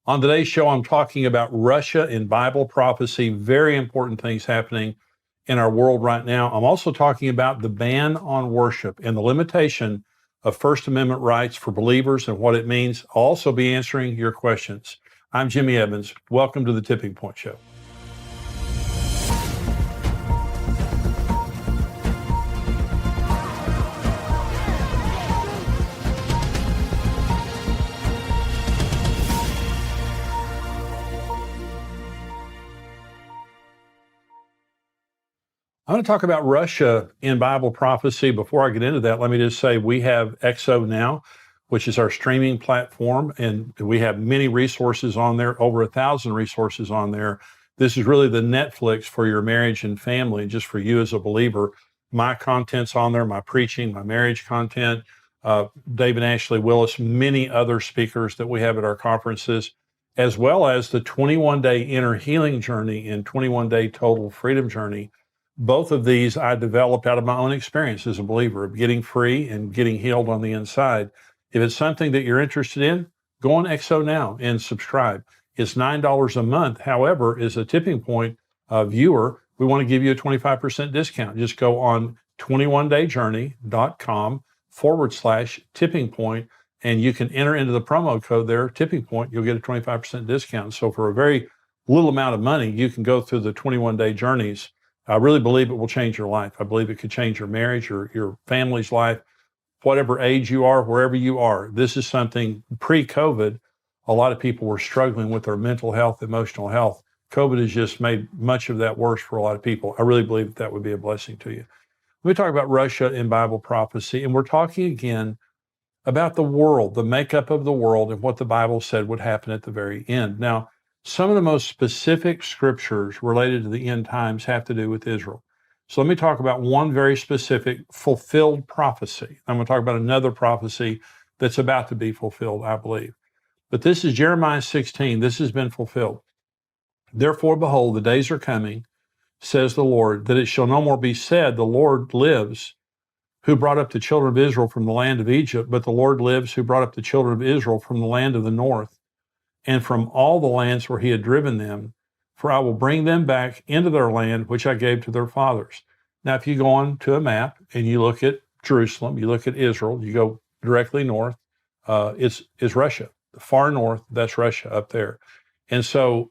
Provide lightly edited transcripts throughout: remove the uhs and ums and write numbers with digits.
On today's show, I'm talking about Russia in Bible prophecy, very important things happening in our world right now. I'm also talking about the ban on worship and the limitation of First Amendment rights for believers and what it means. I'll also be answering your questions. I'm Jimmy Evans. Welcome to the Tipping Point Show. I'm going to talk about Russia in Bible prophecy. Before I get into that, let me just say we have XO Now, which is our streaming platform, and we have many resources on there, over 1,000 resources on there. This is really the Netflix for your marriage and family, just for you as a believer. My content's on there, my preaching, my marriage content, David Ashley Willis, many other speakers that we have at our conferences, as well as the 21-day inner healing journey and 21-day total freedom journey. Both of these I developed out of my own experience as a believer of getting free and getting healed on the inside. If it's something that you're interested in, go on XO Now and subscribe. It's $9 a month. However, as a Tipping Point viewer, we want to give you a 25% discount. Just go on 21dayjourney.com/tipping point, and you can enter into the promo code there, Tipping Point. You'll get a 25% discount. So for a very little amount of money, you can go through the 21-day journeys. I really believe it will change your life. I believe it could change your marriage, your family's life, whatever age you are, wherever you are. This is something pre-COVID, a lot of people were struggling with their mental health, emotional health. COVID has just made much of that worse for a lot of people. I really believe that would be a blessing to you. Let me talk about Russia in Bible prophecy, and we're talking again about the world, the makeup of the world, and what the Bible said would happen at the very end. Now, some of the most specific scriptures related to the end times have to do with Israel. So let me talk about one very specific fulfilled prophecy. I'm going to talk about another prophecy that's about to be fulfilled, I believe. But this is Jeremiah 16. This has been fulfilled. Therefore, behold, the days are coming, says the Lord, that it shall no more be said, the Lord lives, who brought up the children of Israel from the land of Egypt, but the Lord lives, who brought up the children of Israel from the land of the north, and from all the lands where he had driven them, for I will bring them back into their land, which I gave to their fathers. Now, if you go on to a map and you look at Jerusalem, you look at Israel, you go directly north, is Russia. The far north, that's Russia up there. And so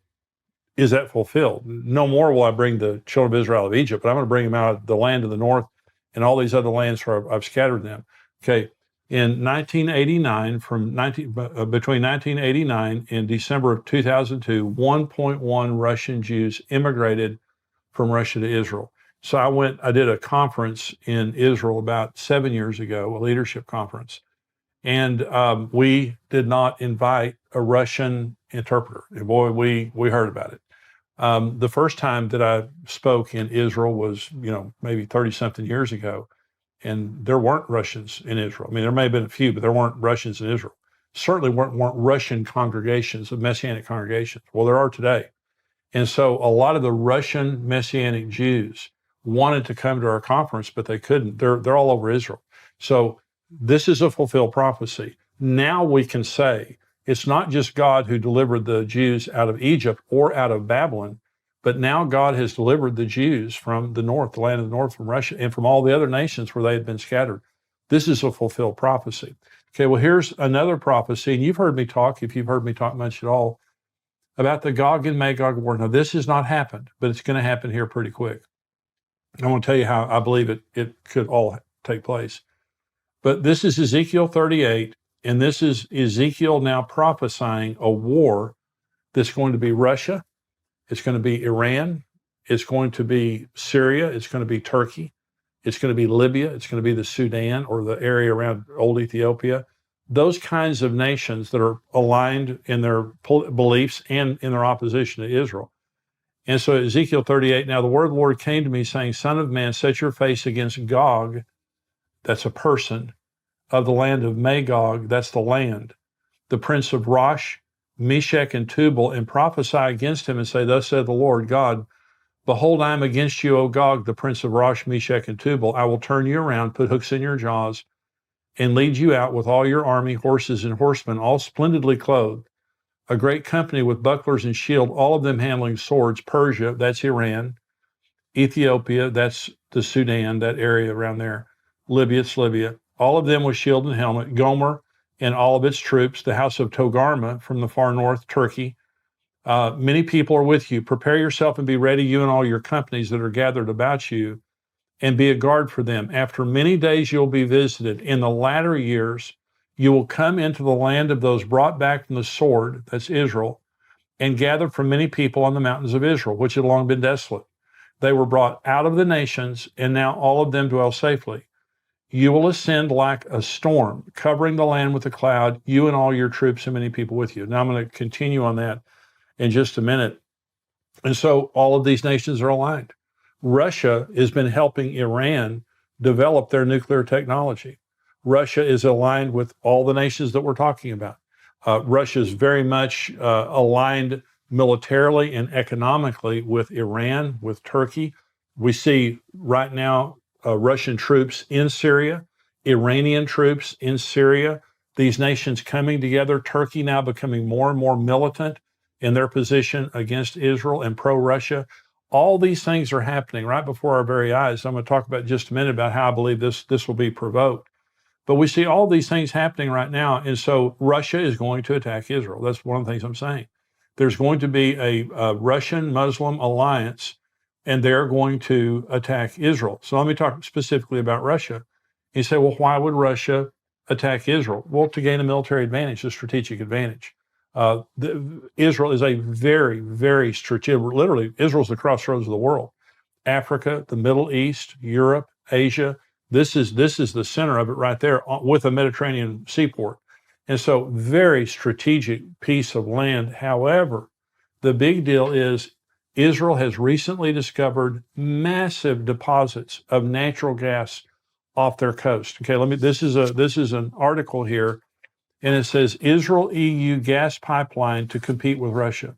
is that fulfilled? No more will I bring the children of Israel out of Egypt, but I'm going to bring them out of the land of the north and all these other lands where I've scattered them. Okay. In 1989, between 1989 and December of 2002, 1.1 Russian Jews immigrated from Russia to Israel. So I did a conference in Israel about 7 years ago, a leadership conference, and we did not invite a Russian interpreter. And boy, we heard about it. The first time that I spoke in Israel was, maybe 30-something years ago. And there weren't Russians in Israel. I mean, there may have been a few, but there weren't Russians in Israel. Certainly weren't Russian congregations, Messianic congregations. Well, there are today. And so a lot of the Russian Messianic Jews wanted to come to our conference, but they couldn't. They're all over Israel. So this is a fulfilled prophecy. Now we can say it's not just God who delivered the Jews out of Egypt or out of Babylon, but now God has delivered the Jews from the north, the land of the north, from Russia, and from all the other nations where they had been scattered. This is a fulfilled prophecy. Okay, well, here's another prophecy, and you've heard me talk, if you've heard me talk much at all, about the Gog and Magog war. Now, this has not happened, but it's going to happen here pretty quick. I want to tell you how I believe it could all take place. But this is Ezekiel 38, and this is Ezekiel now prophesying a war that's going to be Russia. It's going to be Iran. It's going to be Syria. It's going to be Turkey. It's going to be Libya. It's going to be the Sudan or the area around old Ethiopia. Those kinds of nations that are aligned in their beliefs and in their opposition to Israel. And so Ezekiel 38, now the word of the Lord came to me saying, Son of man, set your face against Gog, that's a person, of the land of Magog, that's the land, the prince of Rosh, Meshech, and Tubal, and prophesy against him and say, Thus said the Lord God, Behold, I am against you, O Gog, the prince of Rosh, Meshech, and Tubal. I will turn you around, put hooks in your jaws, and lead you out with all your army, horses, and horsemen, all splendidly clothed. a great company with bucklers and shield, all of them handling swords. Persia, that's Iran. Ethiopia, that's the Sudan, that area around there. Libya, it's Libya. All of them with shield and helmet. Gomer and all of its troops. The house of Togarma from the far north, Turkey. Many people are with you. Prepare yourself and be ready, you and all your companies that are gathered about you, and be a guard for them. After many days you'll be visited. In the latter years, you will come into the land of those brought back from the sword, that's Israel, and gathered from many people on the mountains of Israel, which had long been desolate. They were brought out of the nations, and now all of them dwell safely. You will ascend like a storm, covering the land with a cloud, you and all your troops and many people with you. Now I'm going to continue on that in just a minute. And so all of these nations are aligned. Russia has been helping Iran develop their nuclear technology. Russia is aligned with all the nations that we're talking about. Russia is very much aligned militarily and economically with Iran, with Turkey. We see right now Russian troops in Syria, Iranian troops in Syria, these nations coming together, Turkey now becoming more and more militant in their position against Israel and pro-Russia. All these things are happening right before our very eyes. I'm going to talk about in just a minute about how I believe this will be provoked. But we see all these things happening right now. And so Russia is going to attack Israel. That's one of the things I'm saying. There's going to be a Russian-Muslim alliance, and they're going to attack Israel. So let me talk specifically about Russia. You say, well, why would Russia attack Israel? Well, to gain a military advantage, a strategic advantage. Israel is a very, very strategic, literally, Israel's the crossroads of the world. Africa, the Middle East, Europe, Asia, this is the center of it right there with a Mediterranean seaport. And so very strategic piece of land. However, the big deal is Israel has recently discovered massive deposits of natural gas off their coast. Okay, this is an article here, and it says Israel EU gas pipeline to compete with Russia.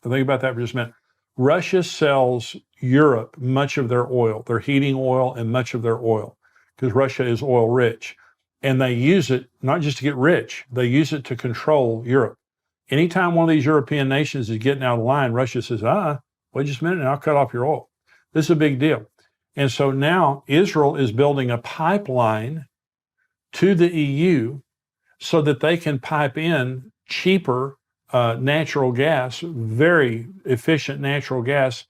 So think about that for just a minute. Russia sells Europe much of their oil, their heating oil and much of their oil, because Russia is oil rich. And they use it not just to get rich, they use it to control Europe. Anytime one of these European nations is getting out of line, Russia says, wait just a minute and I'll cut off your oil. This is a big deal. And so now Israel is building a pipeline to the EU so that they can pipe in cheaper natural gas, very efficient natural gas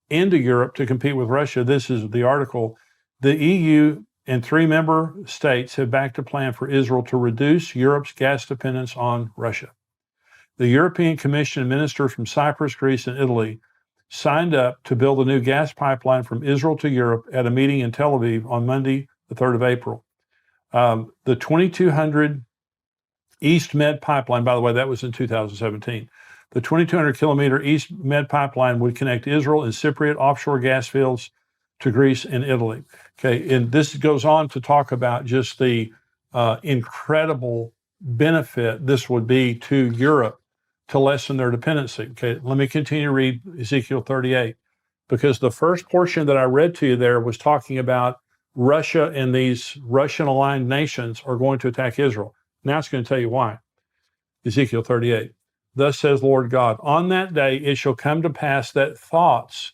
into Europe to compete with Russia. This is the article. The EU and 3 member states have backed a plan for Israel to reduce Europe's gas dependence on Russia. The European Commission ministers from Cyprus, Greece, and Italy signed up to build a new gas pipeline from Israel to Europe at a meeting in Tel Aviv on Monday, the 3rd of April. The 2200 East Med pipeline, by the way, that was in 2017. The 2,200 kilometer East Med pipeline would connect Israel and Cypriot offshore gas fields to Greece and Italy. Okay, and this goes on to talk about just the incredible benefit this would be to Europe to lessen their dependency. Okay, let me continue to read Ezekiel 38, because the first portion that I read to you there was talking about Russia and these Russian-aligned nations are going to attack Israel. Now it's going to tell you why. Ezekiel 38. Thus says Lord God, on that day it shall come to pass that thoughts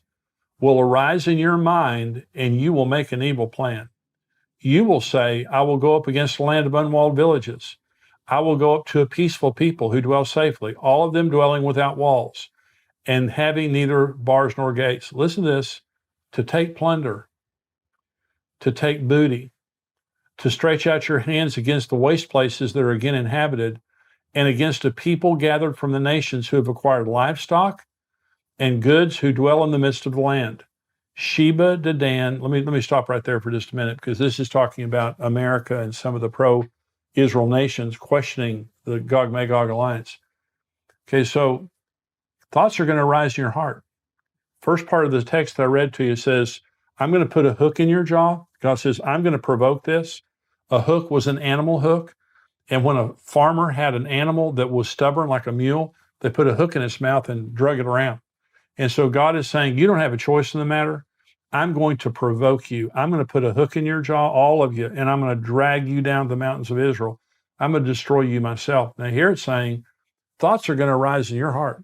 will arise in your mind, and you will make an evil plan. You will say, I will go up against a land of unwalled villages. I will go up to a peaceful people who dwell safely, all of them dwelling without walls, and having neither bars nor gates. Listen to this, to take plunder, to take booty, to stretch out your hands against the waste places that are again inhabited, and against a people gathered from the nations who have acquired livestock and goods who dwell in the midst of the land. Sheba, Dedan, let me stop right there for just a minute, because this is talking about America and some of the pro-Israel nations questioning the Gog-Magog alliance. Okay, so thoughts are going to arise in your heart. First part of the text that I read to you says, I'm going to put a hook in your jaw. God says, I'm going to provoke this. A hook was an animal hook. And when a farmer had an animal that was stubborn like a mule, they put a hook in its mouth and drug it around. And so God is saying, you don't have a choice in the matter. I'm going to provoke you. I'm going to put a hook in your jaw, all of you, and I'm going to drag you down the mountains of Israel. I'm going to destroy you myself. Now here it's saying, thoughts are going to arise in your heart.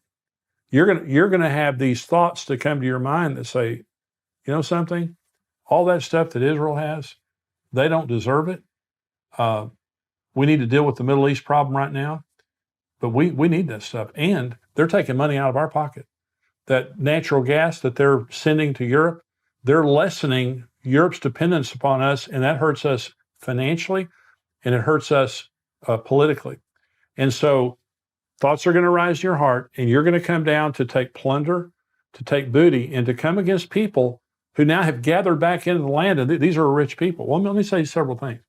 You're going to have these thoughts that come to your mind that say, you know something, all that stuff that Israel has, they don't deserve it. We need to deal with the Middle East problem right now, but we need that stuff. And they're taking money out of our pocket. That natural gas that they're sending to Europe, they're lessening Europe's dependence upon us, and that hurts us financially, and it hurts us politically. And so thoughts are going to rise in your heart, and you're going to come down to take plunder, to take booty, and to come against people who now have gathered back into the land, and these are rich people. Well, let me say several things.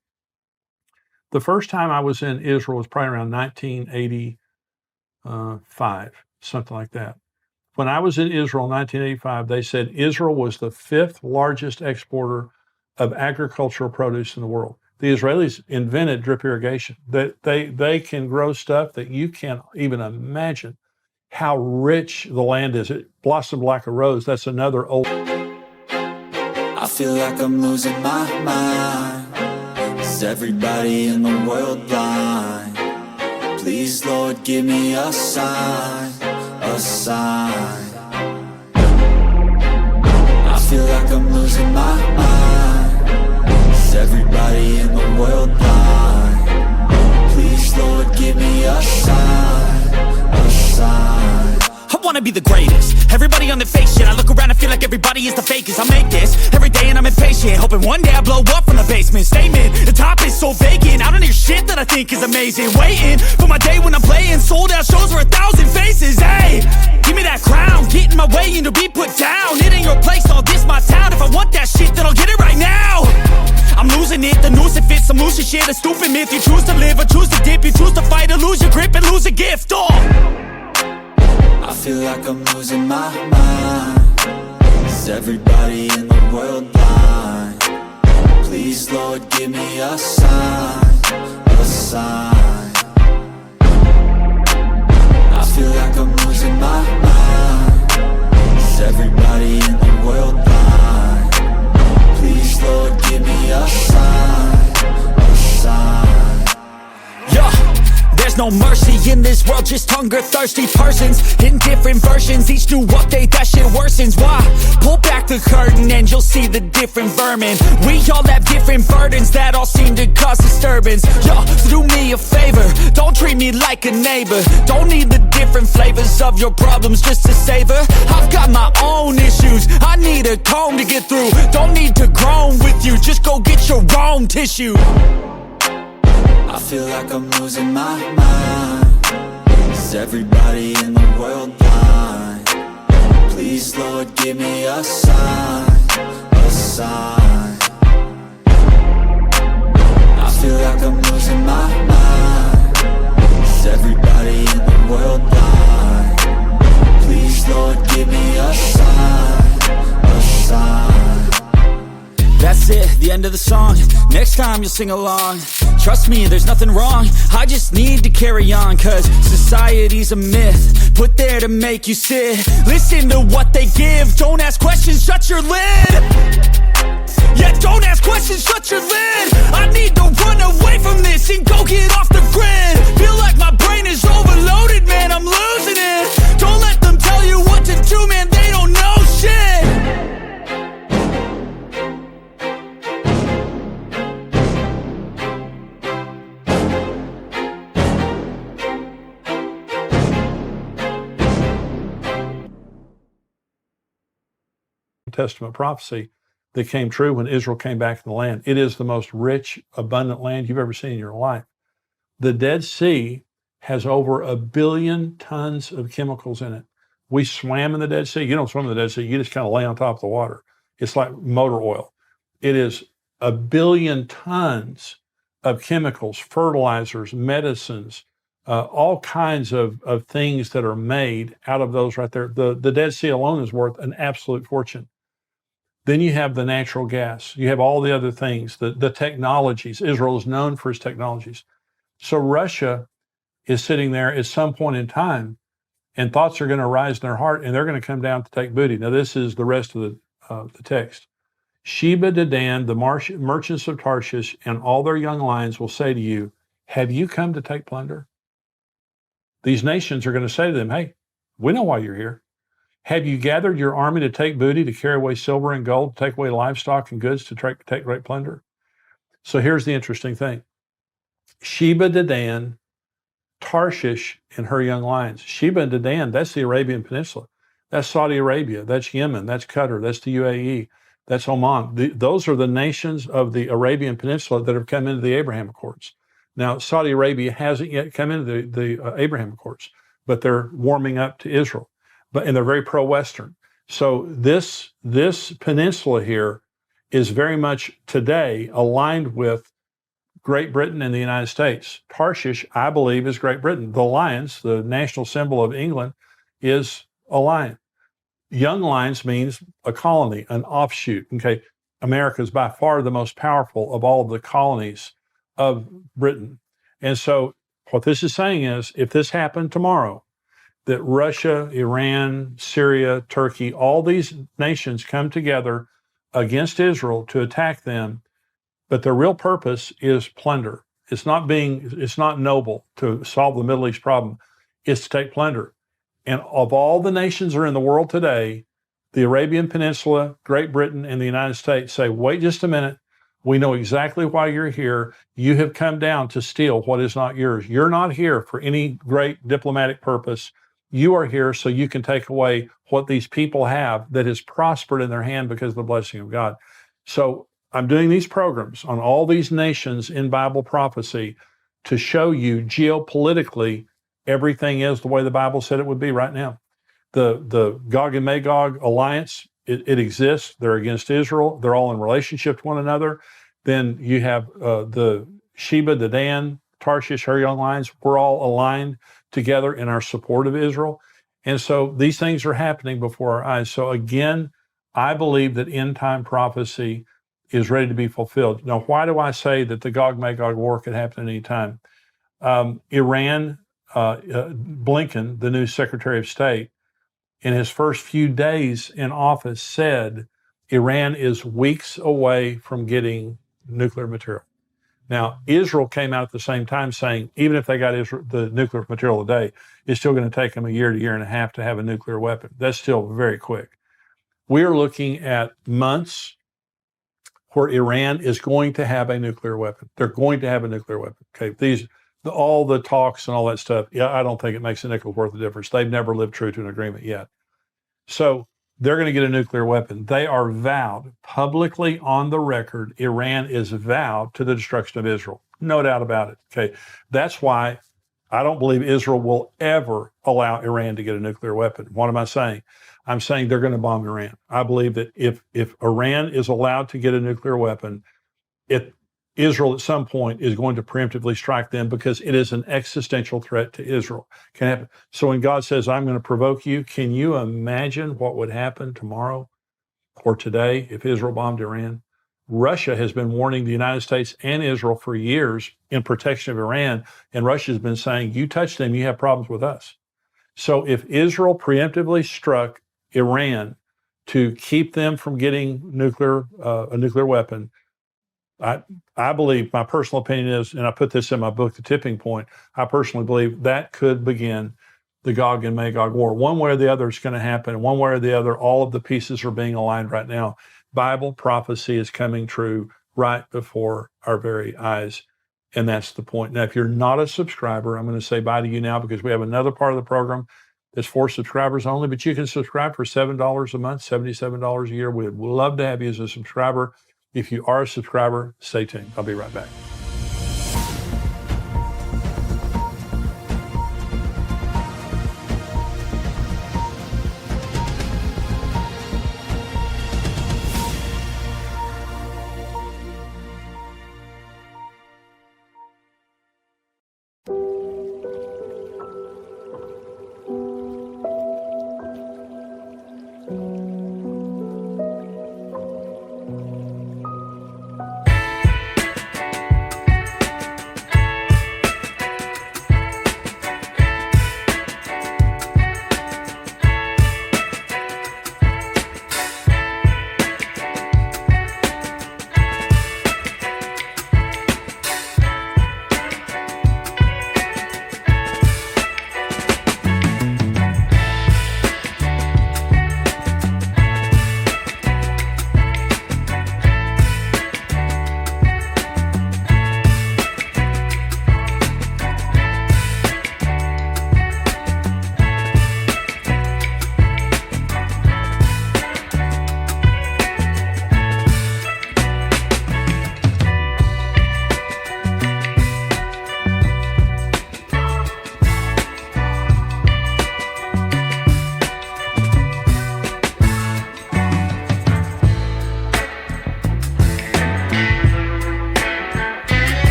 The first time I was in Israel was probably around 1985, something like that. When I was in Israel in 1985, they said Israel was the 5th largest exporter of agricultural produce in the world. The Israelis invented drip irrigation. They can grow stuff that you can't even imagine how rich the land is. It blossomed like a rose. That's another old... I feel like I'm losing my mind. Is everybody in the world blind? Please, Lord, give me a sign, a sign. I feel like I'm losing my mind. Is everybody in the world blind? Please, Lord, give me a sign, a sign. I wanna be the greatest. Everybody on their fake shit. I look around and feel like everybody is the fakest. I make this every day and I'm impatient, hoping one day I blow up from the basement. Statement, the top is so vacant. I don't hear shit that I think is amazing. Waiting for my day when I'm playing sold out shows for 1,000 faces. Hey, give me that crown, get in my way and to be put down. It ain't your place, all this my town. If I want that shit, then I'll get it right now. I'm losing it, the noose it fits. I'm losing shit, a stupid myth. You choose to live or choose to dip. You choose to fight or lose your grip and lose a gift. I feel like I'm losing my mind. Is everybody in the world blind? Please, Lord, give me a sign, a sign. I feel like I'm losing my mind. Is everybody in the world blind? Please, Lord, give me a sign, a sign. Yeah. There's no mercy in this world, just hunger-thirsty persons in different versions, each new update, that shit worsens. Why? Pull back the curtain and you'll see the different vermin. We all have different burdens that all seem to cause disturbance. Yo, do me a favor, don't treat me like a neighbor. Don't need the different flavors of your problems just to savor. I've got my own issues, I need a comb to get through. Don't need to groan with you, just go get your own tissue. I feel like I'm losing my mind. Is everybody in the world blind? Please, Lord, give me a sign, a sign. I feel like I'm losing my mind. Is everybody in the world blind? Please, Lord, give me a sign, a sign. That's it, the end of the song. Next time you'll sing along. Trust me, there's nothing wrong. I just need to carry on, cause society's a myth put there to make you sit. Listen to what they give. Don't ask questions, shut your lid. Yeah, don't ask questions, shut your lid. I need to run away from this and go get off the grid. Feel like my brain is overloaded, man, I'm losing it. Don't let them tell you what to do, man, they don't know shit. Testament prophecy that came true when Israel came back to the land. It is the most rich, abundant land you've ever seen in your life. The Dead Sea has over 1 billion tons of chemicals in it. We swam in the Dead Sea. You don't swim in the Dead Sea. You just kind of lay on top of the water. It's like motor oil. It is 1 billion tons of chemicals, fertilizers, medicines, all kinds of things that are made out of those right there. The Dead Sea alone is worth an absolute fortune. Then you have the natural gas. You have all the other things, the technologies. Israel is known for its technologies. So Russia is sitting there at some point in time, and thoughts are going to arise in their heart, and they're going to come down to take booty. Now, this is the rest of the text. Sheba, Dedan, the merchants of Tarshish, and all their young lions will say to you, have you come to take plunder? these nations are going to say to them, hey, we know why you're here. Have you gathered your army to take booty, to carry away silver and gold, to take away livestock and goods, to take great plunder? So here's the interesting thing. Sheba, Dedan, Tarshish, and her young lions. Sheba and Dedan, that's the Arabian Peninsula. That's Saudi Arabia. That's Yemen. That's Qatar. That's the UAE. That's Oman. Those are the nations of the Arabian Peninsula that have come into the Abraham Accords. Now, Saudi Arabia hasn't yet come into the Abraham Accords, but they're warming up to Israel. And they're very pro-Western. So this peninsula here is very much today aligned with Great Britain and the United States. Tarshish, I believe, is Great Britain. The lions, the national symbol of England, is a lion. Young lions means a colony, an offshoot. Okay, America is by far the most powerful of all of the colonies of Britain. And so what this is saying is, if this happened tomorrow, that Russia, Iran, Syria, Turkey, all these nations come together against Israel to attack them, but their real purpose is plunder. It's not noble to solve the Middle East problem. It's to take plunder. And of all the nations that are in the world today, the Arabian Peninsula, Great Britain, and the United States say, wait just a minute. We know exactly why you're here. You have come down to steal what is not yours. You're not here for any great diplomatic purpose. You are here so you can take away what these people have that has prospered in their hand because of the blessing of God. So I'm doing these programs on all these nations in Bible prophecy to show you geopolitically everything is the way the Bible said it would be right now. The Gog and Magog alliance, it exists. They're against Israel. They're all in relationship to one another. Then you have the Sheba, Dedan, Tarshish, her young lions. We're all aligned together in our support of Israel. And so these things are happening before our eyes. So again, I believe that end time prophecy is ready to be fulfilled. Now, why do I say that the Gog-Magog war could happen at any time? Iran, Blinken, the new Secretary of State, in his first few days in office said Iran is weeks away from getting nuclear material. Now, Israel came out at the same time saying, even if they got the nuclear material today, it's still going to take them a year to year and a half to have a nuclear weapon. That's still very quick. We are looking at months where Iran is going to have a nuclear weapon. They're going to have a nuclear weapon. Okay, all the talks and all that stuff, yeah, I don't think it makes a nickel's worth of difference. They've never lived true to an agreement yet. So they're going to get a nuclear weapon. They are vowed publicly on the record. Iran is vowed to the destruction of Israel. No doubt about it. Okay. That's why I don't believe Israel will ever allow Iran to get a nuclear weapon. What am I saying? I'm saying they're going to bomb Iran. I believe that if Iran is allowed to get a nuclear weapon, Israel at some point is going to preemptively strike them because it is an existential threat to Israel. Can happen. So when God says, I'm going to provoke you, can you imagine what would happen tomorrow or today if Israel bombed Iran? Russia has been warning the United States and Israel for years in protection of Iran, and Russia has been saying, you touch them, you have problems with us. So if Israel preemptively struck Iran to keep them from getting a nuclear weapon, I believe, my personal opinion is, and I put this in my book, The Tipping Point, I personally believe that could begin the Gog and Magog war. One way or the other, it's going to happen. One way or the other, all of the pieces are being aligned right now. Bible prophecy is coming true right before our very eyes. And that's the point. Now, if you're not a subscriber, I'm going to say bye to you now because we have another part of the program that's for subscribers only, but you can subscribe for $7 a month, $77 a year. We'd love to have you as a subscriber. If you are a subscriber, stay tuned. I'll be right back.